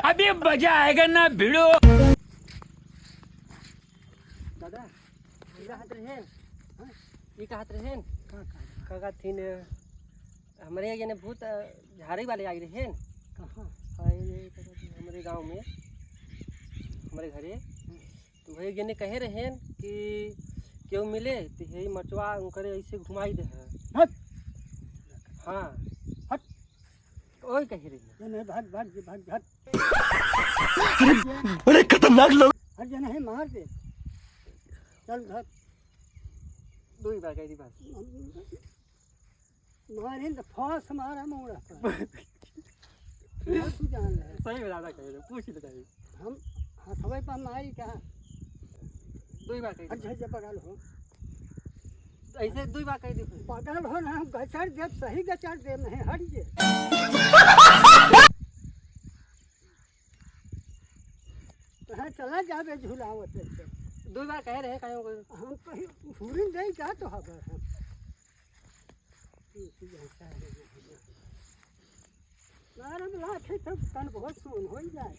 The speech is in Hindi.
अभी मजा आएगा ना भिड़ो। दादा ये हाथ रहेन ये का हाथ रहेन का थीन हमारे ये ने भूत झाड़ी वाले आई रहेन कहाँ हमारे गांव में हमारे घरे तो वही ये ने कहे रहेन कि क्यों मिले तो यही मचवा करे ऐसे घुमाई दे हट हाँ हट ओए कहे रही नहीं भाग भाग भाग भाग बड़े खतरनाक लोग हट जाना है मार दे चल घर दो ही बार कह दी बात मारे तो फास हमारा मोड़ा तू जान ले सही में दादा कह रहे पूछ ही बताइए हम हथवे पर मारी का दो ही बार कह दी अच्छा अच्छा पकड़ हो ऐसे दो ही बार कह दी पकड़ हो ना गचाड़ दे सही गचाड़ दे नहीं हट जे कहाँ चला जाबे झूलावत से दो बार कह रहे कहीं हम कहीं हुरिन जाई का तो खबर है नारम लाखे सब तन बहुत सुन हो जाए